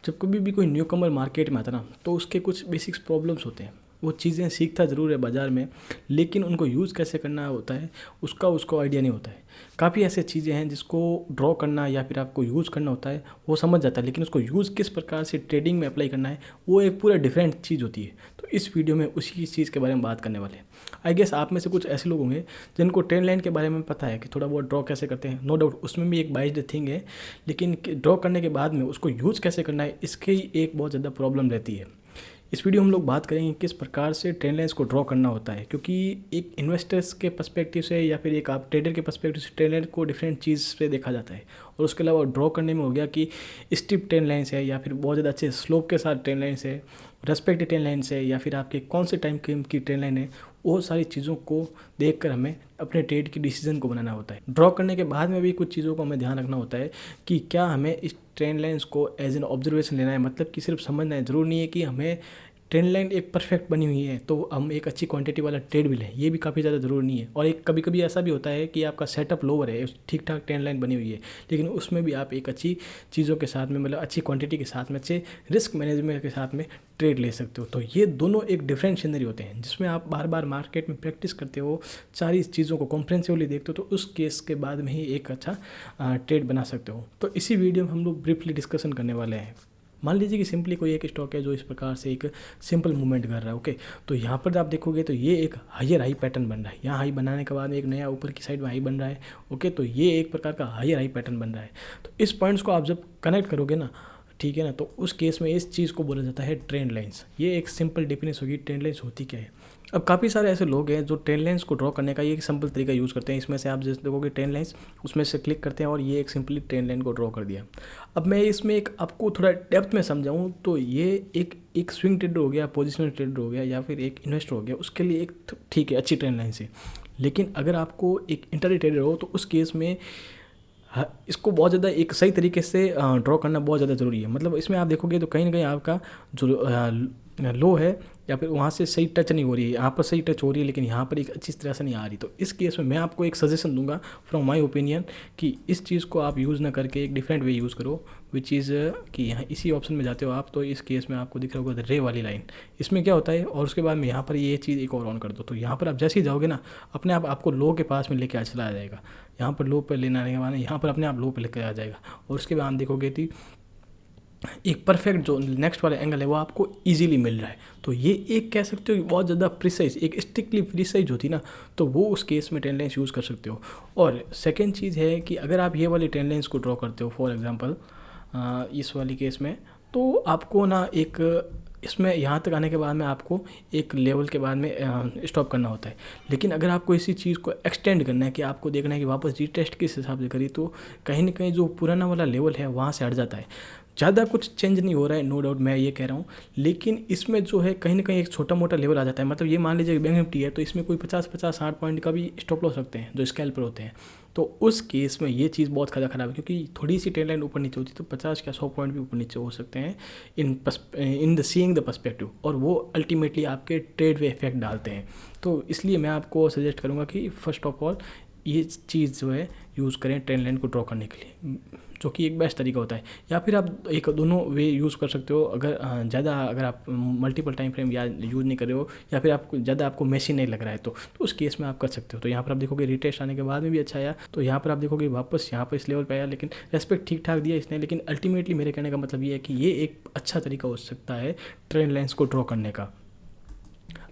जब कभी भी कोई न्यू कमर मार्केट में आता है ना, तो उसके कुछ बेसिक्स प्रॉब्लम्स होते हैं। वो चीज़ें सीखता ज़रूर है बाज़ार में, लेकिन उनको यूज़ कैसे करना होता है उसका उसको आइडिया नहीं होता है। काफ़ी ऐसे चीज़ें हैं जिसको ड्रॉ करना या फिर आपको यूज़ करना होता है, वो समझ जाता है, लेकिन उसको यूज़ किस प्रकार से ट्रेडिंग में अप्लाई करना है वो एक पूरा डिफरेंट चीज़ होती है। तो इस वीडियो में उसी चीज़ के बारे में बात करने वाले हैं। आई गेस आप में से कुछ ऐसे लोग होंगे जिनको ट्रेंड लाइन के बारे में पता है कि थोड़ा बहुत ड्रॉ कैसे करते हैं। नो डाउट उसमें भी एक बाइस्ड थिंग है, लेकिन ड्रॉ करने के बाद में उसको यूज़ कैसे करना है इसकी एक बहुत ज़्यादा प्रॉब्लम रहती है। इस वीडियो हम लोग बात करेंगे किस प्रकार से ट्रेंड लाइन्स को ड्रॉ करना होता है, क्योंकि एक इन्वेस्टर्स के पर्सपेक्टिव से या फिर एक आप ट्रेडर के पर्सपेक्टिव से ट्रेंड लाइन को डिफरेंट चीज़ से देखा जाता है। और उसके अलावा ड्रॉ करने में हो गया कि स्टिप ट्रेंड लाइन्स है या फिर बहुत ज़्यादा अच्छे स्लोप के साथ ट्रेंड लाइन्स है, रेस्पेक्ट ट्रेंड लाइन्स है, या फिर आपके कौन से टाइम फ्रेम की ट्रेंड लाइन है। वो सारी चीज़ों को देख कर हमें अपने ट्रेड की डिसीजन को बनाना होता है। ड्रॉ करने के बाद में भी कुछ चीज़ों को हमें ध्यान रखना होता है कि क्या हमें इस ट्रेंड लाइन्स को एज एन ऑब्जर्वेशन लेना है, मतलब कि सिर्फ समझना है। ज़रूर नहीं है कि हमें ट्रेंड लाइन एक परफेक्ट बनी हुई है तो हम एक अच्छी क्वांटिटी वाला ट्रेड भी लें, ये भी काफ़ी ज़्यादा ज़रूरी नहीं है। और एक कभी कभी ऐसा भी होता है कि आपका सेटअप लोअर है, ठीक ठाक ट्रेंड लाइन बनी हुई है, लेकिन उसमें भी आप एक अच्छी चीज़ों के साथ में, मतलब अच्छी क्वांटिटी के साथ में, अच्छे रिस्क मैनेजमेंट के साथ में ट्रेड ले सकते हो। तो ये दोनों एक डिफरेंट सिनेरियो होते हैं जिसमें आप बार बार मार्केट में प्रैक्टिस करते हो, सारी चीज़ों को कॉम्प्रिहेंसिवली देखते हो, तो उस केस के बाद में ही एक अच्छा ट्रेड बना सकते हो। तो इसी वीडियो में हम लोग ब्रीफली डिस्कशन करने वाले हैं। मान लीजिए कि सिंपली कोई एक स्टॉक है जो इस प्रकार से एक सिंपल मूवमेंट कर रहा है। ओके, तो यहाँ पर आप देखोगे तो ये एक हायर हाई पैटर्न बन रहा है। यहाँ हाई बनाने के बाद में एक नया ऊपर की साइड में हाई बन रहा है। ओके, तो ये एक प्रकार का हायर हाई पैटर्न बन रहा है। तो इस पॉइंट्स को आप जब कनेक्ट करोगे ना, ठीक है ना, तो उस केस में इस चीज़ को बोला जाता है ट्रेंड लाइंस। ये एक सिंपल डेफिनेशन होगी ट्रेंड लाइंस होती क्या है। अब काफ़ी सारे ऐसे लोग हैं जो ट्रेंड लाइंस को ड्रॉ करने का ये एक सिंपल तरीका यूज़ करते हैं। इसमें से आप जैसे देखोगे ट्रेंड लाइंस, उसमें से क्लिक करते हैं और ये एक सिंपली ट्रेंड लाइन को ड्रॉ कर दिया। अब मैं इसमें एक आपको थोड़ा डेप्थ में समझाऊँ तो ये एक स्विंग ट्रेडर हो गया, पोजिशनल ट्रेडर हो गया, या फिर एक इन्वेस्टर हो गया, उसके लिए एक ठीक है अच्छी ट्रेंड लाइन से। लेकिन अगर आपको एक इंटरडे ट्रेडर हो तो उस केस में इसको बहुत ज़्यादा एक सही तरीके से ड्रॉ करना बहुत ज़्यादा ज़रूरी है। मतलब इसमें आप देखोगे तो कहीं ना कहीं आपका जो लो है या फिर वहाँ से सही टच नहीं हो रही है, यहाँ पर सही टच हो रही है लेकिन यहाँ पर एक अच्छी तरह से नहीं आ रही। तो इस केस में मैं आपको एक सजेशन दूंगा फ्रॉम माय ओपिनियन कि इस चीज़ को आप यूज़ ना करके एक डिफरेंट वे यूज़ करो, विच इज़ कि यहाँ इसी ऑप्शन में जाते हो आप, तो इस केस में आपको दिख रहा होगा रे वाली लाइन। इसमें क्या होता है, और उसके बाद में यहाँ पर ये चीज़ एक और ऑन कर दो, तो यहाँ पर आप जैसे ही जाओगे ना, अपने आप आपको लो के पास में लेके चला आ जाएगा। यहाँ पर लो पर लेना आने के बाद यहाँ पर अपने आप लो पर लेकर आ जाएगा। और उसके बाद आप देखोगे कि एक परफेक्ट जो नेक्स्ट वाला एंगल है वो आपको इजीली मिल रहा है। तो ये एक कह सकते हो कि बहुत ज़्यादा प्रिसाइज, एक स्ट्रिक्टली प्रिसाइज होती ना, तो वो उस केस में ट्रेंड लाइन्स यूज़ कर सकते हो। और सेकंड चीज़ है कि अगर आप ये वाली ट्रेंड लाइन्स को ड्रॉ करते हो, फॉर एग्जांपल इस वाली केस में, तो आपको ना एक इसमें यहाँ तक आने के बाद में आपको एक लेवल के बाद में स्टॉप करना होता है। लेकिन अगर आपको इसी चीज़ को एक्सटेंड करना है कि आपको देखना है कि वापस रीटेस्ट किस हिसाब से करी, तो कहीं ना कहीं जो पुराना वाला लेवल है वहाँ से हट जाता है। ज़्यादा कुछ चेंज नहीं हो रहा है, नो डाउट, मैं ये कह रहा हूँ, लेकिन इसमें जो है कहीं ना कहीं एक छोटा मोटा लेवल आ जाता है। मतलब ये मान लीजिए बैंक निफ्टी है तो इसमें कोई 50-60 पॉइंट का भी स्टॉप लॉस रखते हैं जो स्कैल्पर होते हैं। तो उस केस में ये चीज़ बहुत ज़्यादा ख़राब है, क्योंकि थोड़ी सी ट्रेंड लाइन ऊपर नीचे होती है तो 50 या 100 पॉइंट भी ऊपर नीचे हो सकते हैं in the seeing the perspective, और वो अल्टीमेटली आपके ट्रेड पे इफेक्ट डालते हैं। तो इसलिए मैं आपको सजेस्ट करूँगा कि फर्स्ट ऑफ ऑल ये चीज़ जो है यूज़ करें ट्रेंड लाइन को ड्रॉ करने के लिए, जो कि एक बेस्ट तरीका होता है। या फिर आप एक दोनों वे यूज़ कर सकते हो। अगर ज़्यादा अगर आप मल्टीपल टाइम फ्रेम या यूज़ नहीं कर रहे हो, या फिर आपको ज़्यादा आपको मैसी नहीं लग रहा है, तो उस केस में आप कर सकते हो। तो यहाँ पर आप देखोगे रिटेस्ट आने के बाद में भी अच्छा आया, तो यहाँ पर आप देखोगे वापस यहाँ पर इस लेवल पर आया, लेकिन रेस्पेक्ट ठीक ठाक दिया इसने। लेकिन अल्टीमेटली मेरे कहने का मतलब ये है कि ये एक अच्छा तरीका हो सकता है ट्रेंड लाइन्स को ड्रॉ करने का।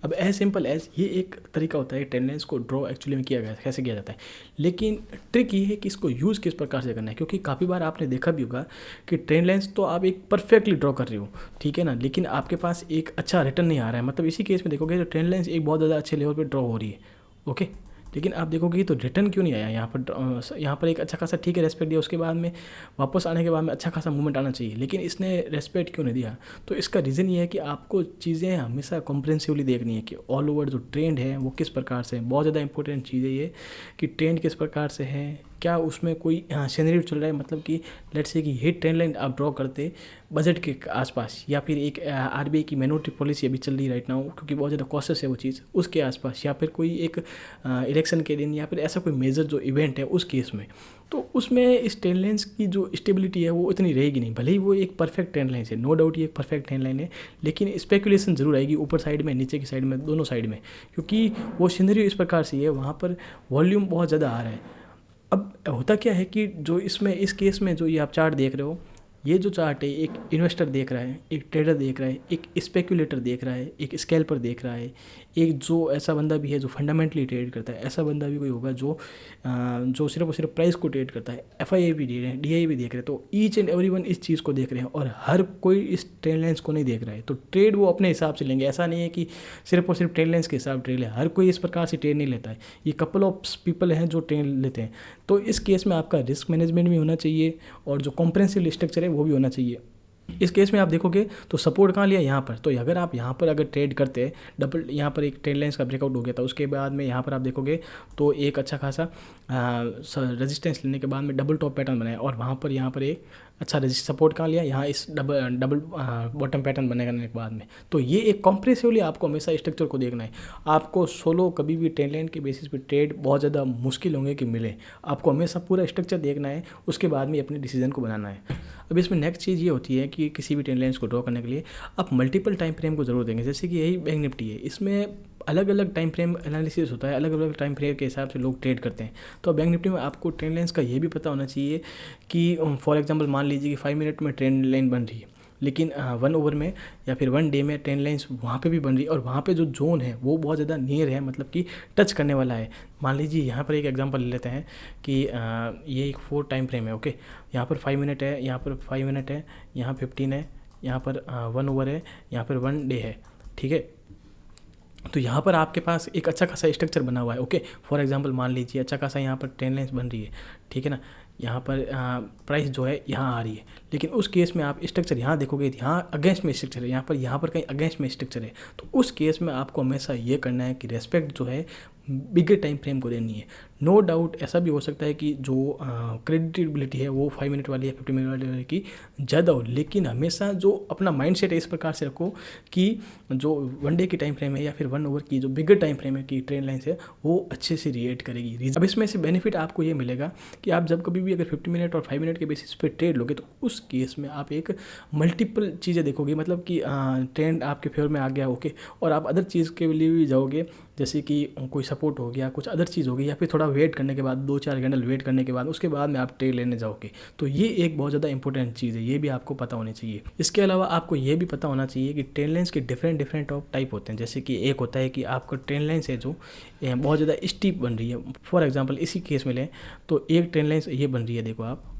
अब एज सिंपल एज ये एक तरीका होता है ट्रेंड लाइन्स को ड्रॉ एक्चुअली में किया गया कैसे किया जाता है। लेकिन ट्रिक ये है कि इसको यूज़ किस प्रकार से करना है, क्योंकि काफ़ी बार आपने देखा भी होगा कि ट्रेंड लाइन्स तो आप एक परफेक्टली ड्रॉ कर रहे हो, ठीक है ना, लेकिन आपके पास एक अच्छा रिटर्न नहीं आ रहा है। मतलब इसी केस में देखोगे तो ट्रेंड लाइन्स एक बहुत ज़्यादा अच्छे लेवल पर ड्रॉ हो रही है। ओके, लेकिन आप देखोगे तो रिटर्न क्यों नहीं आया यहाँ पर एक अच्छा खासा ठीक है रेस्पेक्ट दिया, उसके बाद में वापस आने के बाद में अच्छा खासा मूवमेंट आना चाहिए, लेकिन इसने रेस्पेक्ट क्यों नहीं दिया। तो इसका रीज़न ये है कि आपको चीज़ें हमेशा कॉम्प्रिहेंसिवली देखनी है कि ऑल ओवर जो ट्रेंड है वो किस प्रकार से है। बहुत ज़्यादा इंपॉर्टेंट चीज़ है ये कि ट्रेंड किस प्रकार से है, क्या उसमें कोई सिनेरियो चल रहा है, मतलब कि लेट्स से कि ये ट्रेंड लाइन आप ड्रॉ करते बजट के आसपास, या फिर एक आरबीआई की माइनॉरिटी पॉलिसी अभी चल रही राइट नाउ क्योंकि बहुत ज़्यादा कॉशस है वो चीज़, उसके आसपास, या फिर कोई एक इलेक्शन के दिन, या फिर ऐसा कोई मेजर जो इवेंट है उस केस में, तो उसमें इस ट्रेंड लाइन्स की जो स्टेबिलिटी है वो इतनी रहेगी नहीं। भले ही वो एक परफेक्ट ट्रेंड लाइन है, नो डाउट ये एक परफेक्ट ट्रेंड लाइन है, लेकिन स्पेकुलेशन जरूर आएगी ऊपर साइड में, नीचे की साइड में, दोनों साइड में, क्योंकि वो सिनेरियो इस प्रकार से है, वहाँ पर वॉल्यूम बहुत ज़्यादा आ रहा है। अब होता क्या है कि जो इसमें इस केस में जो ये आप चार्ट देख रहे हो, ये जो चार्ट है एक इन्वेस्टर देख रहा है, एक ट्रेडर देख रहा है, एक स्पेकुलेटर देख रहा है, एक स्कैल्पर देख रहा है, एक जो ऐसा बंदा भी है जो फंडामेंटली ट्रेड करता है, ऐसा बंदा भी कोई होगा जो सिर्फ और सिर्फ प्राइस को ट्रेड करता है, एफआईआई भी देख रहे हैं, डीआई भी देख रहे हैं। तो ईच एंड एवरी वन इस चीज़ को देख रहे हैं और हर कोई इस ट्रेंड लाइन्स को नहीं देख रहा है। तो ट्रेड वो अपने हिसाब से लेंगे, ऐसा नहीं है कि सिर्फ और सिर्फ ट्रेंड लाइन्स के हिसाब ट्रेड है, हर कोई इस प्रकार से ट्रेड नहीं लेता है, ये कपल ऑफ पीपल हैं जो ट्रेड लेते हैं। तो इस केस में आपका रिस्क मैनेजमेंट भी होना चाहिए और जो कॉम्प्रेहेंसिव स्ट्रक्चर है वो भी होना चाहिए। इस केस में आप देखोगे तो सपोर्ट कहाँ लिया, यहाँ पर। तो अगर आप यहाँ पर अगर ट्रेड करते हैं डबल, यहाँ पर एक ट्रेंड लाइन्स का ब्रेकआउट हो गया था, उसके बाद में यहाँ पर आप देखोगे तो एक अच्छा खासा रेजिस्टेंस लेने के बाद में डबल टॉप पैटर्न बनाया और वहाँ पर यहाँ पर एक अच्छा सपोर्ट कहाँ लिया, यहाँ इस डबल बॉटम पैटर्न बनाने के बाद में। तो ये एक कॉम्प्रेसिवली आपको हमेशा स्ट्रक्चर को देखना है। आपको सोलो कभी भी ट्रेंड लाइन के बेसिस पे ट्रेड बहुत ज़्यादा मुश्किल होंगे कि मिले, आपको हमेशा पूरा स्ट्रक्चर देखना है, उसके बाद में अपने डिसीजन को बनाना है। अब इसमें नेक्स्ट चीज़ ये होती है कि किसी भी ट्रेंड लाइन्स को ड्रॉ करने के लिए आप मल्टीपल टाइम फ्रेम को ज़रूर देंगे। जैसे कि यही बैंक निफ्टी है, इसमें अलग अलग टाइम फ्रेम एनालिसिस होता है, अलग अलग टाइम फ्रेम के हिसाब से लोग ट्रेड करते हैं। तो बैंक निफ्टी में आपको ट्रेंड लाइन्स का ये भी पता होना चाहिए कि फॉर एग्जांपल मान लीजिए कि 5 मिनट में ट्रेंड लाइन बन रही है, लेकिन 1 ओवर में या फिर 1 डे में ट्रेंड लाइन्स वहाँ पे भी बन रही है और वहाँ पे जो जोन है वो बहुत ज़्यादा नियर है, मतलब कि टच करने वाला है। मान लीजिए यहाँ पर एक एग्जांपल ले लेते हैं कि ये एक 4 टाइम फ्रेम है, ओके। यहाँ पर 5 मिनट है, यहाँ पर 5 मिनट है, यहाँ 15 है, यहाँ पर 1 ओवर है, यहाँ पर 1 डे है, ठीक है। तो यहाँ पर आपके पास एक अच्छा खासा स्ट्रक्चर बना हुआ है, ओके। फॉर एग्जांपल मान लीजिए अच्छा खासा यहाँ पर ट्रेंड लाइन्स बन रही है, ठीक है ना। यहाँ पर प्राइस जो है यहाँ आ रही है, लेकिन उस केस में आप स्ट्रक्चर यहाँ देखोगे, यहाँ अगेंस्ट में स्ट्रक्चर है, यहाँ पर कहीं अगेंस्ट में स्ट्रक्चर है। तो उस केस में आपको हमेशा ये करना है कि रेस्पेक्ट जो है बिगर टाइम फ्रेम को देनी है। नो डाउट ऐसा भी हो सकता है कि जो क्रेडिटेबिलिटी है वो 5 मिनट वाली या 50 मिनट वाली की ज़्यादा हो, लेकिन हमेशा जो अपना माइंडसेट है इस प्रकार से रखो कि जो 1 डे की टाइम फ्रेम है या फिर 1 ओवर की जो बिगर टाइम फ्रेम है की ट्रेंड लाइन है वो अच्छे से रिएक्ट करेगी। अब इसमें से बेनिफिट आपको ये मिलेगा कि आप जब कभी भी अगर 50 मिनट और 5 मिनट के बेसिस पे ट्रेड लोगे तो उस केस में आप एक मल्टीपल चीज़ें देखोगे, मतलब कि ट्रेंड आपके फेवर में आ गया, ओके, और आप अदर चीज़ के लिए भी जाओगे, जैसे कि कोई सपोर्ट हो गया, कुछ अदर चीज़ हो गई, या फिर थोड़ा वेट करने के बाद 2-4 कैंडल वेट करने के बाद उसके बाद में आप ट्रेड लेने जाओगे। तो ये एक बहुत ज़्यादा इंपॉर्टेंट चीज़ है, ये भी आपको पता होनी चाहिए। इसके अलावा आपको ये भी पता होना चाहिए कि ट्रेंड लाइन्स के डिफरेंट ऑफ टाइप होते हैं। जैसे कि एक होता है कि आपका ट्रेंड लाइन्स है जो बहुत ज़्यादा स्टीप बन रही है। फॉर एग्जाम्पल इसी केस में लें तो एक ट्रेंड लाइन्स ये बन रही है, देखो आप,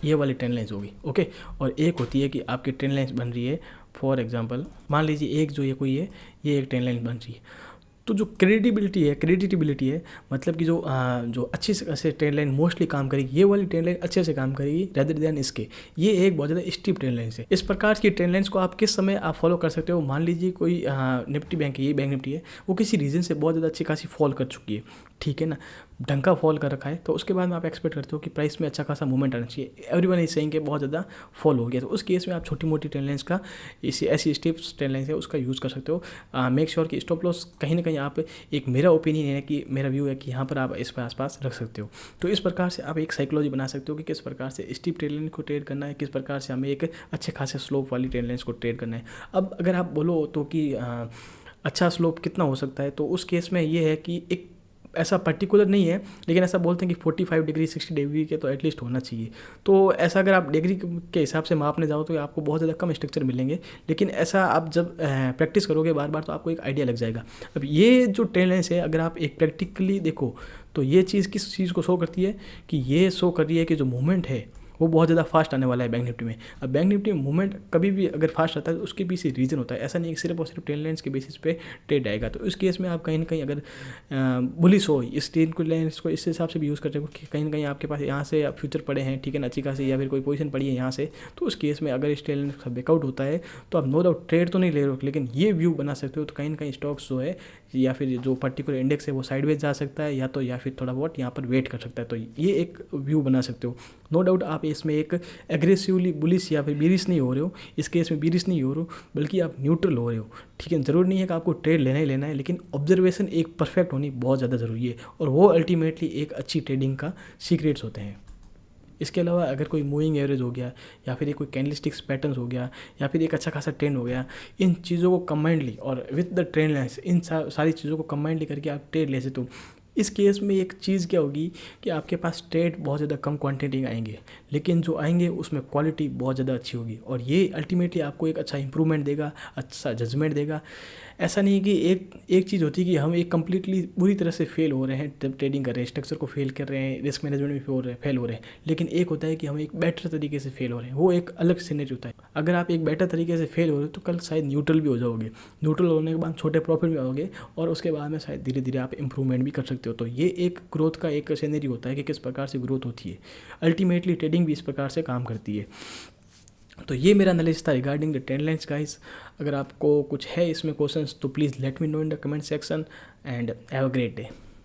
ये वाली ट्रेंड लाइन्स होगी, ओके। और एक होती है कि आपकी ट्रेंड लाइन्स बन रही है, फॉर एग्जांपल मान लीजिए एक जो ये कोई है, ये एक ट्रेंड लाइन बन रही है। तो जो क्रेडिटेबिलिटी है, मतलब कि जो अच्छी से ट्रेंड लाइन मोस्टली काम करेगी, ये वाली ट्रेंड लाइन अच्छे से काम करेगी रेदर देन इसके। ये एक बहुत ज़्यादा स्टीप ट्रेंड लाइन है। इस प्रकार की ट्रेंड लाइन्स को आप किस समय आप फॉलो कर सकते हो। मान लीजिए कोई निफ्टी बैंक है, ये बैंक निफ्टी है, वो किसी रीज़न से बहुत ज़्यादा अच्छी खासी फॉल कर चुकी है, ठीक है ना, ढंग का फॉल कर रखा है। तो उसके बाद में आप एक्सपेक्ट करते हो कि प्राइस में अच्छा खासा मूवमेंट आना चाहिए। एवरीवन इज सेइंग कि बहुत ज़्यादा फॉल हो गया, तो उस केस में आप छोटी मोटी ट्रेंड लाइन्स का ऐसी स्टेप्स ट्रेंड लाइन्स है उसका यूज़ कर सकते हो। मेक श्योर कि स्टॉप लॉस कहीं ना कहीं आप, एक मेरा ओपिनियन है कि मेरा व्यू है कि यहाँ पर आप इस पर आसपास रख सकते हो। तो इस प्रकार से आप एक साइकोलॉजी बना सकते हो कि किस प्रकार से स्टीप ट्रेंड लाइन को ट्रेड करना है, किस प्रकार से हमें एक अच्छे खासे स्लोप वाली ट्रेंड लाइन्स को ट्रेड करना है। अब अगर आप बोलो तो कि अच्छा स्लोप कितना हो सकता है, तो उस केस में ये है कि एक ऐसा पर्टिकुलर नहीं है, लेकिन ऐसा बोलते हैं कि 45 डिग्री 60 डिग्री के तो एटलीस्ट होना चाहिए। तो ऐसा अगर आप डिग्री के हिसाब से मापने जाओ तो आपको बहुत ज़्यादा कम स्ट्रक्चर मिलेंगे, लेकिन ऐसा आप जब प्रैक्टिस करोगे बार बार तो आपको एक आइडिया लग जाएगा। अब ये जो ट्रेंड लाइन्स है अगर आप एक प्रैक्टिकली देखो तो ये चीज़ किस चीज़ को शो करती है कि ये शो कर रही है कि जो मूवमेंट है वो बहुत ज़्यादा फास्ट आने वाला है बैंक निफ्टी में। अब बैंक निफ्टी में मूवमेंट कभी भी अगर फास्ट आता है तो उसके पीछे रीज़न होता है, ऐसा नहीं कि सिर्फ और सिर्फ ट्रेंड लाइन्स के बेसिस पे ट्रेड आएगा। तो इस केस में आप कहीं ना कहीं अगर बुलिश हो इस ट्रेंड को लाइन्स को इस हिसाब से भी यूज़ करते हो कि कहीं ना कहीं आपके पास यहाँ से फ्यूचर पड़े हैं, ठीक है ना, अच्छी खासी, या फिर कोई पोजीशन पड़ी है यहाँ से, तो उस केस में अगर इस ट्रेंड लाइन का ब्रेकआउट होता है तो आप नो डाउट ट्रेड तो नहीं ले रहे हो, लेकिन ये व्यू बना सकते हो। तो कहीं ना कहीं स्टॉक्स जो है या फिर जो पर्टिकुलर इंडेक्स है वो साइडवेज जा सकता है, या फिर थोड़ा बहुत यहाँ पर वेट कर सकता है। तो ये एक व्यू बना सकते हो। नो डाउट आप इसमें एक एग्रेसिवली बुलिश या फिर बीरिश नहीं हो रहे हो, इस केस में बीरिश नहीं हो रहे हो, बल्कि आप न्यूट्रल हो रहे हो। ठीक है, ज़रूरी नहीं है कि आपको ट्रेड लेना ही लेना है, लेकिन ऑब्जर्वेशन एक परफेक्ट होनी बहुत ज़्यादा ज़रूरी है, और वो अल्टीमेटली एक अच्छी ट्रेडिंग का सीक्रेट्स होते हैं। इसके अलावा अगर कोई मूविंग एवरेज हो गया, या फिर एक कोई कैंडलस्टिक्स पैटर्न्स हो गया, या फिर एक अच्छा खासा ट्रेंड हो गया, इन चीज़ों को कंबाइंडली और विद द ट्रेंड लाइन्स, इन सारी चीज़ों को कंबाइंडली करके आप ट्रेड ले सकते हो। इस केस में एक चीज़ क्या होगी कि आपके पास ट्रेड बहुत ज़्यादा कम क्वांटिटी में आएंगे, लेकिन जो आएंगे उसमें क्वालिटी बहुत ज़्यादा अच्छी होगी, और ये अल्टीमेटली आपको एक अच्छा इंप्रूवमेंट देगा, अच्छा जजमेंट देगा। ऐसा नहीं है कि एक चीज़ होती है कि हम एक कम्प्लीटली बुरी तरह से फेल हो रहे हैं जब ट्रेडिंग कर रहे हैं, स्ट्रक्चर को फेल कर रहे हैं, रिस्क मैनेजमेंट में फेल हो रहे हैं, लेकिन एक होता है कि हम एक बेटर तरीके से फेल हो रहे हैं, वो एक अलग सिनेरियो होता है। अगर आप एक बेटर तरीके से फेल हो रहे हो तो कल शायद न्यूट्रल भी हो जाओगे, न्यूट्रल होने के बाद छोटे प्रॉफिट में आओगे, और उसके बाद में शायद धीरे धीरे आप इंप्रूवमेंट भी कर सकते हो। तो ये एक ग्रोथ का एक सिनेरियो होता है कि किस प्रकार से ग्रोथ होती है। अल्टीमेटली ट्रेडिंग भी इस प्रकार से काम करती है। तो ये मेरा नॉलेज था regarding the trend lines guys. अगर आपको कुछ है इसमें क्वेश्चंस तो please let me know in the comment section, and have a great day.